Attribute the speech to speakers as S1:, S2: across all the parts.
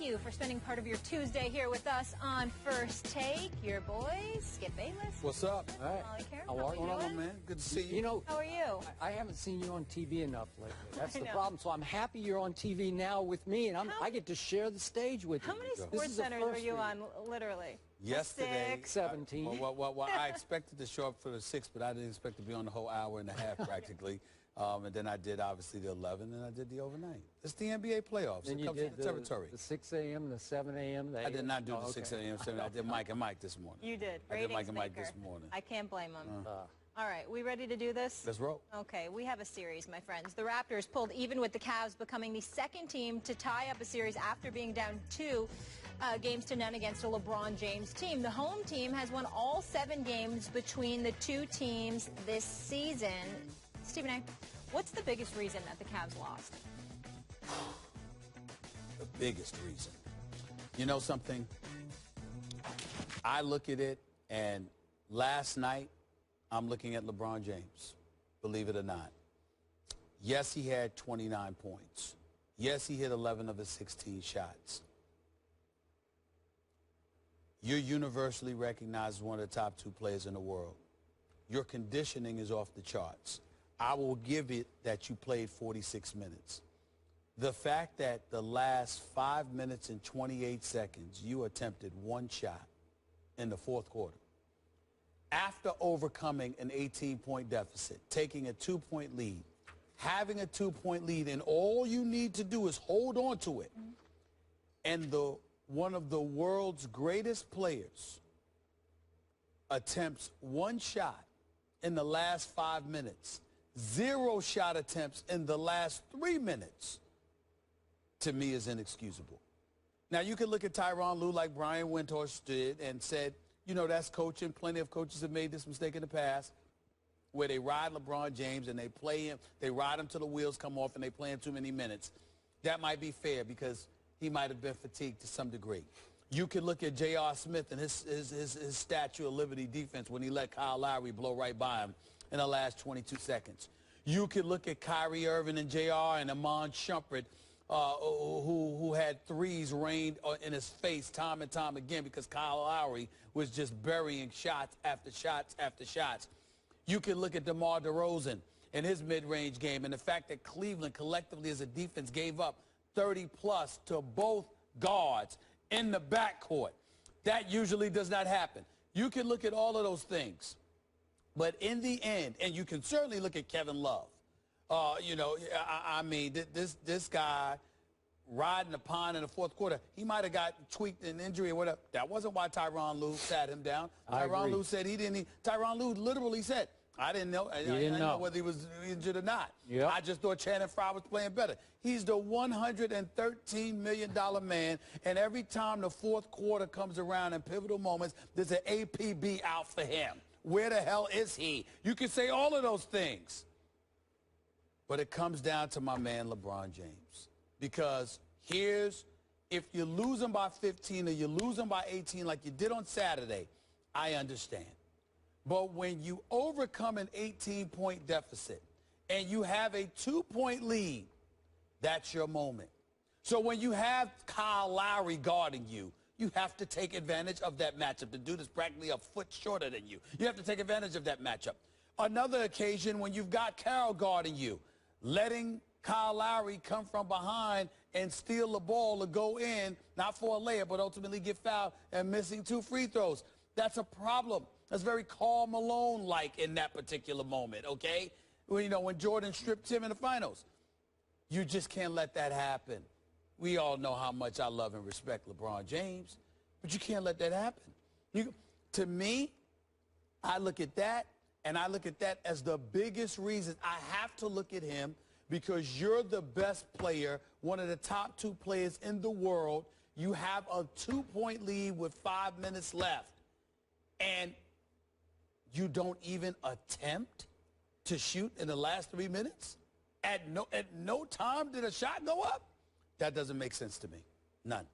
S1: thank you for spending part of your Tuesday here with us on First Take. Your boys, Skip Bayless.
S2: What's up?
S1: All right.
S2: How are you, man? Good to see you.
S3: You know,
S1: how are you?
S3: I haven't seen you on TV enough lately. That's the
S1: know.
S3: problem. So I'm happy you're on TV now with me, and I get to share the stage with you.
S1: How many sports centers were you on, literally?
S2: Yesterday,
S1: 6,
S3: 17.
S2: Well, I expected to show up for the 6, but I didn't expect to be on the whole hour and a half practically. And then I did, obviously, the 11, and I did the overnight. It's the NBA playoffs.
S3: Then
S2: it
S3: you
S2: comes
S3: did
S2: to the territory.
S3: the 6 a.m., the 7 a.m.
S2: I did not do the 6 a.m., 7 I did Mike and Mike this morning.
S1: You did.
S2: I did Mike and Mike
S1: Ratings
S2: this morning.
S1: I can't blame them. All right, we ready to do this?
S2: Let's roll.
S1: Okay, we have a series, my friends. The Raptors pulled even with the Cavs, becoming the second team to tie up a series after being down 2 games to none against a LeBron James team. The home team has won all 7 games between the two teams this season. Stephen A., what's the biggest reason that the Cavs lost?
S2: The biggest reason. You know something? I look at it, and last night, I'm looking at LeBron James, believe it or not. Yes, he had 29 points. Yes, he hit 11 of his 16 shots. You're universally recognized as one of the top 2 players in the world. Your conditioning is off the charts. I will give it that you played 46 minutes. The fact that the last 5 minutes and 28 seconds, you attempted 1 shot in the 4th quarter. After overcoming an 18-point deficit, taking a 2-point lead, having a 2-point lead, and all you need to do is hold on to it. And one of the world's greatest players attempts 1 shot in the last 5 minutes, 0 shot attempts in the last 3 minutes, to me is inexcusable. Now, you can look at Tyronn Lue like Brian Windhorst did and said, you know, that's coaching. Plenty of coaches have made this mistake in the past where they ride LeBron James and they play him. They ride him till the wheels come off and they play him too many minutes. That might be fair because he might have been fatigued to some degree. You could look at J.R. Smith and his Statue of Liberty defense when he let Kyle Lowry blow right by him in the last 22 seconds. You could look at Kyrie Irving and J.R. and Amon Shumpert, who had threes rained in his face time and time again because Kyle Lowry was just burying shots after shots after shots. You can look at DeMar DeRozan and his mid-range game and the fact that Cleveland collectively as a defense gave up 30-plus to both guards in the backcourt. That usually does not happen. You can look at all of those things. But in the end, and you can certainly look at Kevin Love. You know, I mean, this guy riding the pond in the 4th quarter, he might have got tweaked an injury or whatever. That wasn't why Tyronn Lue sat him down. Tyronn Lue said he didn't. Tyronn Lue literally said, I didn't know. I didn't know whether he was injured or not.
S3: Yep.
S2: I just thought Channing Frye was playing better. He's the $113 million man, and every time the 4th quarter comes around in pivotal moments, there's an APB out for him. Where the hell is he? You can say all of those things. But it comes down to my man LeBron James. Because if you lose him by 15 or you lose him by 18 like you did on Saturday, I understand. But when you overcome an 18-point deficit and you have a 2-point lead, that's your moment. So when you have Kyle Lowry guarding you, you have to take advantage of that matchup. The dude is practically a foot shorter than you. You have to take advantage of that matchup. Another occasion when you've got Carroll guarding you, letting Kyle Lowry come from behind and steal the ball to go in, not for a layup, but ultimately get fouled and missing 2 free throws. That's a problem. That's very Karl Malone-like in that particular moment, okay? Well, you know, when Jordan stripped him in the finals. You just can't let that happen. We all know how much I love and respect LeBron James, but you can't let that happen. To me, I look at that, and I look at that as the biggest reason. I have to look at him because you're the best player, one of the top 2 players in the world. You have a 2-point lead with 5 minutes left, and you don't even attempt to shoot in the last 3 minutes? At no time did a shot go up? That doesn't make sense to me. None.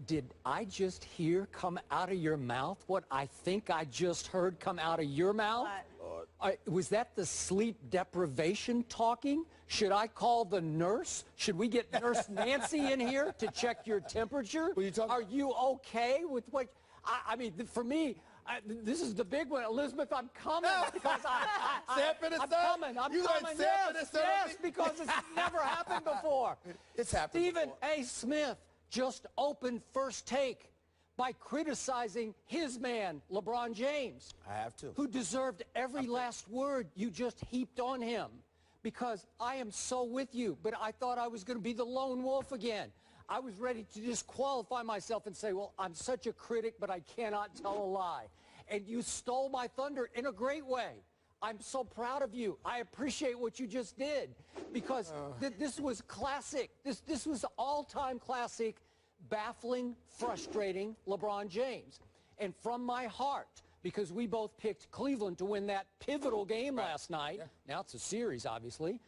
S3: Did I just hear come out of your mouth what I think I just heard come out of your mouth? Was that the sleep deprivation talking? Should I call the nurse? Should we get Nurse Nancy in here to check your temperature? Are you okay with what? I mean, for me, this is the big one. Elizabeth, I'm coming because I'm coming. I'm coming. Yes, because it's never happened before.
S2: It's happened
S3: Stephen
S2: before.
S3: A. Smith just opened First Take by criticizing his man, LeBron James.
S2: I have to.
S3: Who deserved every last word you just heaped on him. Because I am so with you, but I thought I was going to be the lone wolf again. I was ready to disqualify myself and say, well, I'm such a critic, but I cannot tell a lie. And you stole my thunder in a great way. I'm so proud of you. I appreciate what you just did. Because this was classic. This was all-time classic, baffling, frustrating LeBron James. And from my heart, because we both picked Cleveland to win that pivotal game last night. Yeah. Now it's a series, obviously.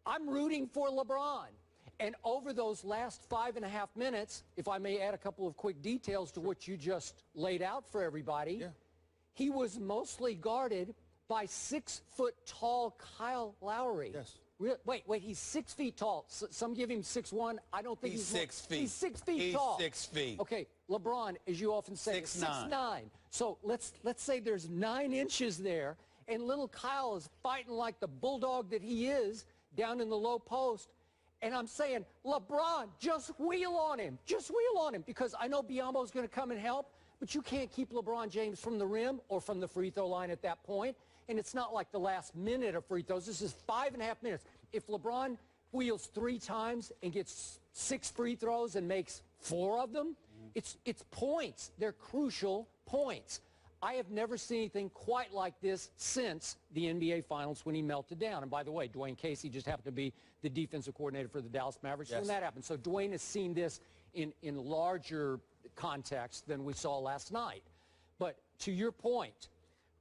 S3: I'm rooting for LeBron. And over those last 5.5 minutes, if I may add a couple of quick details to what you just laid out for everybody, he was mostly guarded by 6-foot-tall Kyle Lowry.
S2: Yes.
S3: Wait, he's 6 feet tall. Some give him 6'1". I don't think he's
S2: 6 feet.
S3: He's 6 feet tall.
S2: He's 6 feet.
S3: Okay, LeBron, as you often say, 6'9". So let's say there's 9 inches there, and little Kyle is fighting like the bulldog that he is down in the low post. And I'm saying, LeBron, just wheel on him. Just wheel on him, because I know Biyombo's going to come and help, but you can't keep LeBron James from the rim or from the free throw line at that point. And it's not like the last minute of free throws. This is 5.5 minutes. If LeBron wheels 3 times and gets 6 free throws and makes 4 of them, it's points. They're crucial points. I have never seen anything quite like this since the NBA Finals when he melted down. And by the way, Dwayne Casey just happened to be the defensive coordinator for the Dallas Mavericks when that happened. So Dwayne has seen this in larger context than we saw last night. But to your point,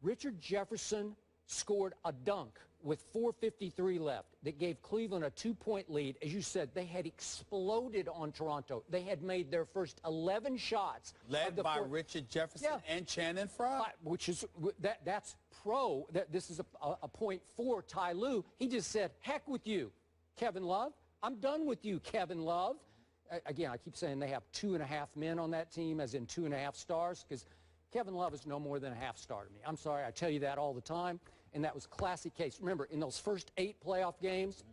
S3: Richard Jefferson scored a dunk with 4:53 left that gave Cleveland a 2-point lead. As you said, they had exploded on Toronto. They had made their first 11 shots.
S2: Led by Richard Jefferson and Channing Frye.
S3: Which is, that's pro. This is a point for Ty Lue. He just said, heck with you, Kevin Love. I'm done with you, Kevin Love. Again, I keep saying they have 2.5 men on that team, as in 2.5 stars, because Kevin Love is no more than a half star to me. I'm sorry, I tell you that all the time. And that was classic case. Remember, in those first 8 playoff games,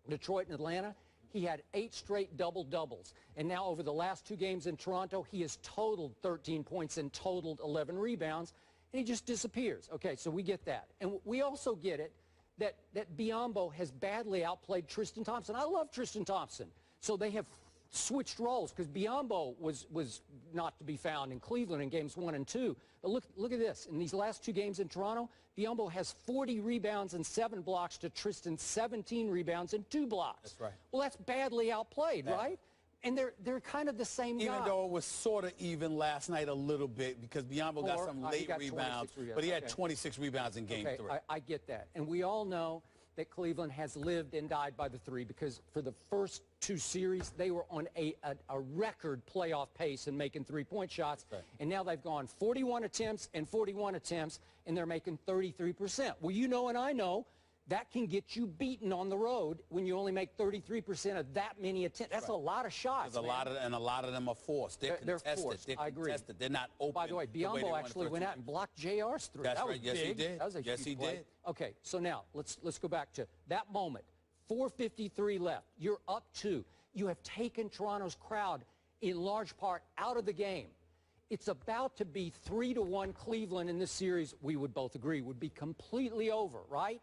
S3: Detroit and Atlanta, he had 8 straight double-doubles. And now over the last 2 games in Toronto, he has totaled 13 points and totaled 11 rebounds, and he just disappears. Okay, so we get that. And we also get it that Biyombo has badly outplayed Tristan Thompson. I love Tristan Thompson. So they have switched roles, because Biyombo was not to be found in Cleveland in games 1 and 2. But look at this. In these last 2 games in Toronto, Biyombo has 40 rebounds and 7 blocks to Tristan's 17 rebounds and 2 blocks.
S2: That's right.
S3: Well, that's badly outplayed, right? And they're kind of the same guy.
S2: Even though it was sort of even last night a little bit, because Biyombo got some late rebounds, but he had 26 rebounds in game 3.
S3: I get that. And we all know that Cleveland has lived and died by the 3, because for the first 2 series, they were on a record playoff pace in making 3-point shots. And now they've gone 41 attempts and 41 attempts, and they're making 33%. Well, you know and I know that can get you beaten on the road when you only make 33% of that many attempts. That's a lot of shots,
S2: a lot of them are forced. They're contested.
S3: Forced.
S2: They're
S3: I agree.
S2: Contested. They're not open.
S3: By the way, Biyombo actually went out and blocked JR's 3.
S2: That's
S3: that
S2: right.
S3: was
S2: Yes,
S3: big.
S2: he did.
S3: That was a
S2: yes,
S3: huge
S2: he did.
S3: Okay, so now let's go back to that moment. 4:53 left. You're up 2. You have taken Toronto's crowd in large part out of the game. It's about to be 3-1 Cleveland in this series. We would both agree would be completely over, right?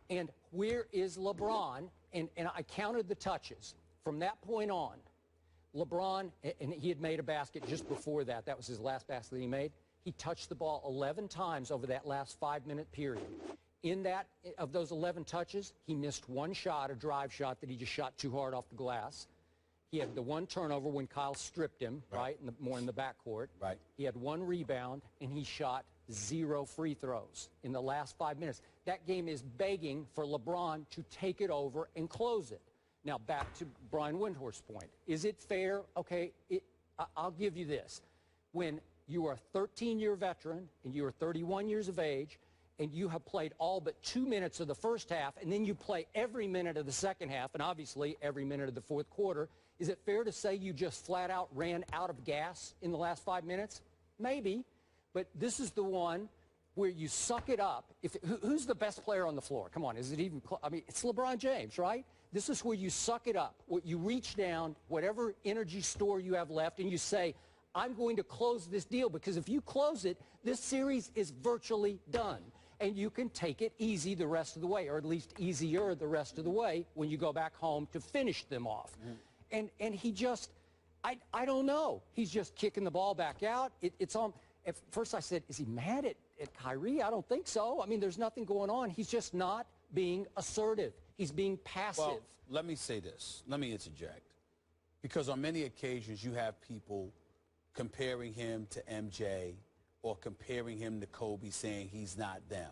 S3: And where is LeBron? And I counted the touches. From that point on, LeBron, and he had made a basket just before that. That was his last basket that he made. He touched the ball 11 times over that last 5-minute period. Of those 11 touches, he missed 1 shot, a drive shot that he just shot too hard off the glass. He had the 1 turnover when Kyle stripped him, right, more in the backcourt.
S2: Right.
S3: He had 1 rebound, and he shot 0 free throws in the last 5 minutes. That game is begging for LeBron to take it over and close it. Now, back to Brian Windhorst's point. Is it fair? Okay, I'll give you this. When you are a 13-year veteran and you are 31 years of age and you have played all but 2 minutes of the first half, and then you play every minute of the second half, and obviously every minute of the fourth quarter, is it fair to say you just flat out ran out of gas in the last 5 minutes? Maybe, but this is the one where you suck it up. Who's the best player on the floor? Come on, is it even I mean, it's LeBron James, right? This is where you suck it up. You reach down, whatever energy store you have left, and you say, I'm going to close this deal, because if you close it, this series is virtually done. And you can take it easy the rest of the way, or at least easier the rest of the way when you go back home to finish them off. And he just, I don't know. He's just kicking the ball back out. It's on. At first I said, is he mad at Kyrie? I don't think so. I mean, there's nothing going on. He's just not being assertive. He's being passive.
S2: Well, let me say this. Let me interject. Because on many occasions you have people comparing him to MJ or comparing him to Kobe, saying he's not them.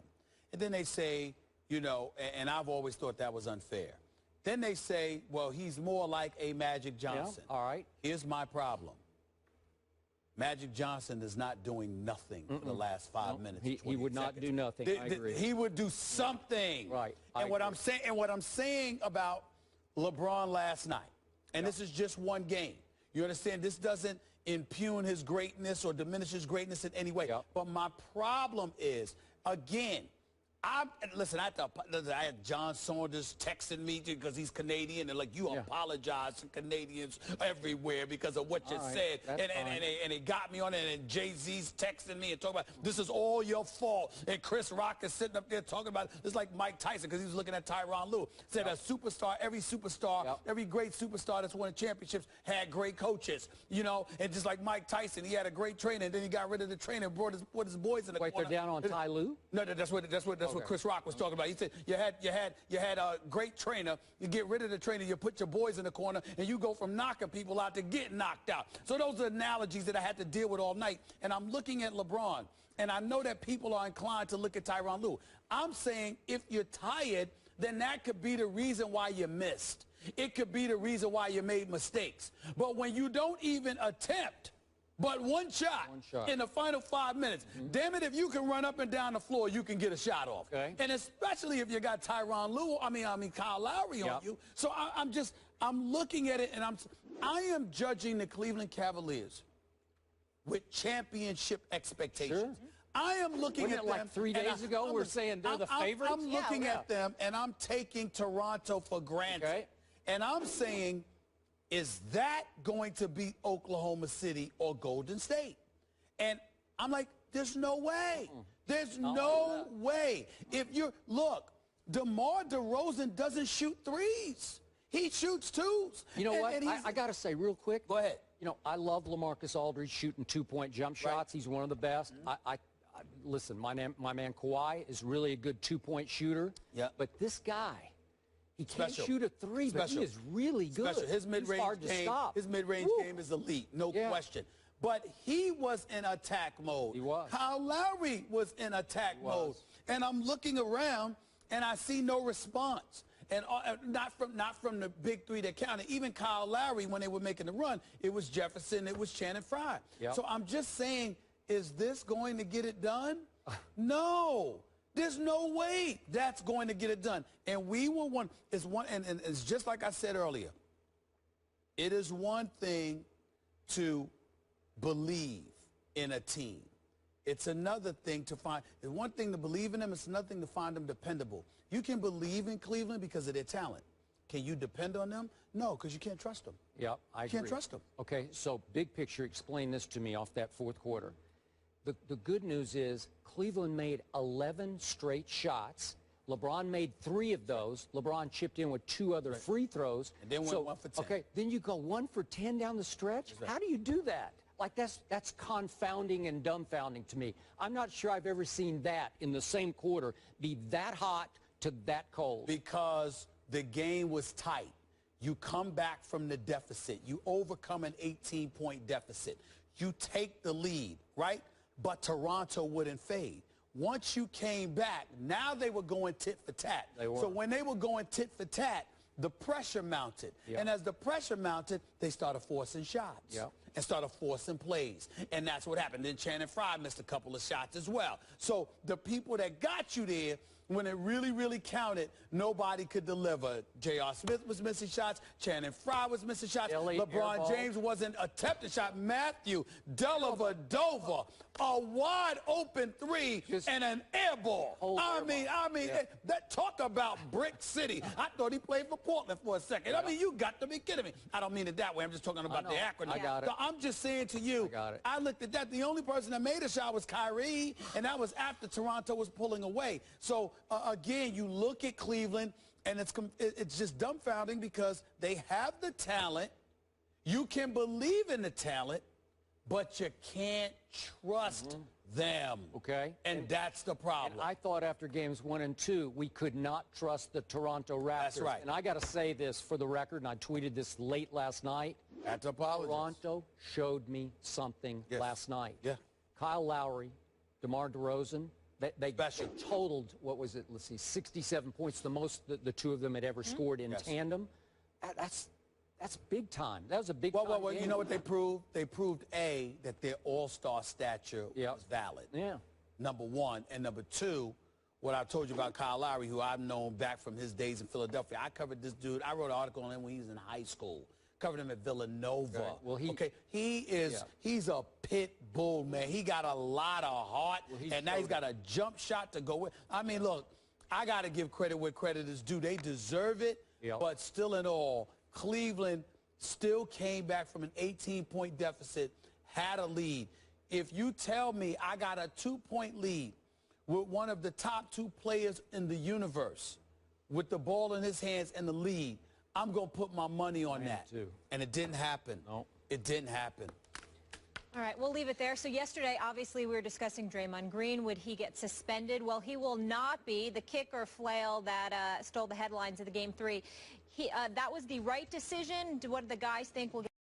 S2: And then they say, you know, and I've always thought that was unfair. Then they say, well, he's more like a Magic Johnson.
S3: Yeah, all right.
S2: Here's my problem. Magic Johnson is not doing nothing for the last 5 minutes.
S3: He would not do nothing. I agree.
S2: He would do something.
S3: Right.
S2: And what I'm saying about LeBron last night, and this is just one game. You understand? This doesn't impugn his greatness or diminish his greatness in any way. But my problem is, again, listen, I had John Saunders texting me because he's Canadian, and like, you apologize to Canadians everywhere because of what you said, and he got me on it, and Jay-Z's texting me and talking about this is all your fault, and Chris Rock is sitting up there talking about it's like Mike Tyson because he was looking at Tyronn Lue, said a superstar, every great superstar that's won championships had great coaches, you know, and just like Mike Tyson, he had a great trainer, and then he got rid of the trainer and brought his boys in the corner.
S3: Wait, they're down on Ty Lue?
S2: No, that's what Chris Rock was talking about. He said you had a great trainer. You get rid of the trainer, you put your boys in the corner, and you go from knocking people out to getting knocked out. So those are analogies that I had to deal with all night. And I'm looking at LeBron, and I know that people are inclined to look at Tyronn Lue. I'm saying if you're tired, then that could be the reason why you missed. It could be the reason why you made mistakes. But when you don't even attempt but one shot in the final 5 minutes. Damn it, if you can run up and down the floor, you can get a shot off. And especially if you got Tyronn Lue, I mean Kyle Lowry on you. So I'm looking at it, and I am judging the Cleveland Cavaliers with championship expectations. I am looking at them.
S3: Like 3 days ago, we're saying they're the favorites?
S2: I'm looking at them, and I'm taking Toronto for granted. And I'm saying, is that going to beat Oklahoma City or Golden State? And I'm like, there's no way. There's no way. If look, DeMar DeRozan doesn't shoot threes. He shoots twos.
S3: You know what? I got to say real quick.
S2: Go ahead.
S3: You know, I love LaMarcus Aldridge shooting two-point jump shots. He's one of the best. Listen, my man Kawhi is really a good two-point shooter. But this guy, he can't shoot a three, but he is really good.
S2: His mid-range game is elite, no question. But he was in attack mode.
S3: He was.
S2: Kyle Lowry was in attack mode. And I'm looking around, and I see no response. And not from the big three that counted. Even Kyle Lowry, when they were making the run, it was Jefferson, it was Channing Frye. So I'm just saying, is this going to get it done? No. There's no way that's going to get it done. And we were and it's just like I said earlier. It is one thing to believe in a team. It's another thing to it's one thing to believe in them, it's another thing to find them dependable. You can believe in Cleveland because of their talent. Can you depend on them? No, because you can't trust them.
S3: I agree.
S2: You can't trust them.
S3: Okay, so big picture, explain this to me off that fourth quarter. The good news is Cleveland made 11 straight shots. LeBron made 3 of those. LeBron chipped in with 2 other free throws.
S2: And then went 1 for 10.
S3: Okay, then you go 1 for 10 down the stretch? How do you do that? Like, that's confounding and dumbfounding to me. I'm not sure I've ever seen that in the same quarter be that hot to that cold.
S2: Because the game was tight. You come back from the deficit. You overcome an 18-point deficit. You take the lead, right? But Toronto wouldn't fade. Once you came back, now they were going tit for tat. So when they were going tit for tat, the pressure mounted.
S3: Yep.
S2: And as the pressure mounted, they started forcing shots.
S3: Yep.
S2: And started forcing plays. And that's what happened. Then Channing Frye missed a couple of shots as well. So the people that got you there, when it really, really counted, nobody could deliver. J.R. Smith was missing shots. Channing Frye was missing shots. LeBron James wasn't attempting shot. Matthew Dellavedova, a wide open three and an air ball. I mean, that talk about Brick City. I thought he played for Portland for a second. I mean, you got to be kidding me. I don't mean it that way. I'm just talking about the acronym.
S3: I got it.
S2: So I'm just saying to you, I looked at that. The only person that made a shot was Kyrie, and that was after Toronto was pulling away. So, again, you look at Cleveland, and it's just dumbfounding because they have the talent. You can believe in the talent, but you can't trust them.
S3: Okay.
S2: And that's the problem.
S3: And I thought after games 1 and 2, we could not trust the Toronto Raptors.
S2: That's right.
S3: And I got to say this for the record, and I tweeted this late last night.
S2: That's apologies.
S3: Toronto showed me something last night.
S2: Yeah.
S3: Kyle Lowry, DeMar DeRozan, they totaled, what was it, let's see, 67 points, the most the two of them had ever scored in tandem. That's big time. That was a big time
S2: Well,
S3: game.
S2: you know what they proved? They proved, A, that their all-star stature was valid.
S3: Yeah.
S2: Number one. And number two, what I told you about Kyle Lowry, who I've known back from his days in Philadelphia. I covered this dude. I wrote an article on him when he was in high school. Covered him at Villanova.
S3: Okay. Well,
S2: he's a pit bull, man. He got a lot of heart, and now he's got a jump shot to go with. I mean, look, I got to give credit where credit is due. They deserve it, but still in all, Cleveland still came back from an 18-point deficit, had a lead. If you tell me I got a 2-point lead with one of the top 2 players in the universe with the ball in his hands and the lead, I'm going to put my money on that.
S3: Too.
S2: And it didn't happen. No. It didn't happen.
S1: All right, we'll leave it there. So yesterday, obviously, we were discussing Draymond Green. Would he get suspended? Well, he will not be. The kicker flail that stole the headlines of the Game 3. That was the right decision. What do the guys think will get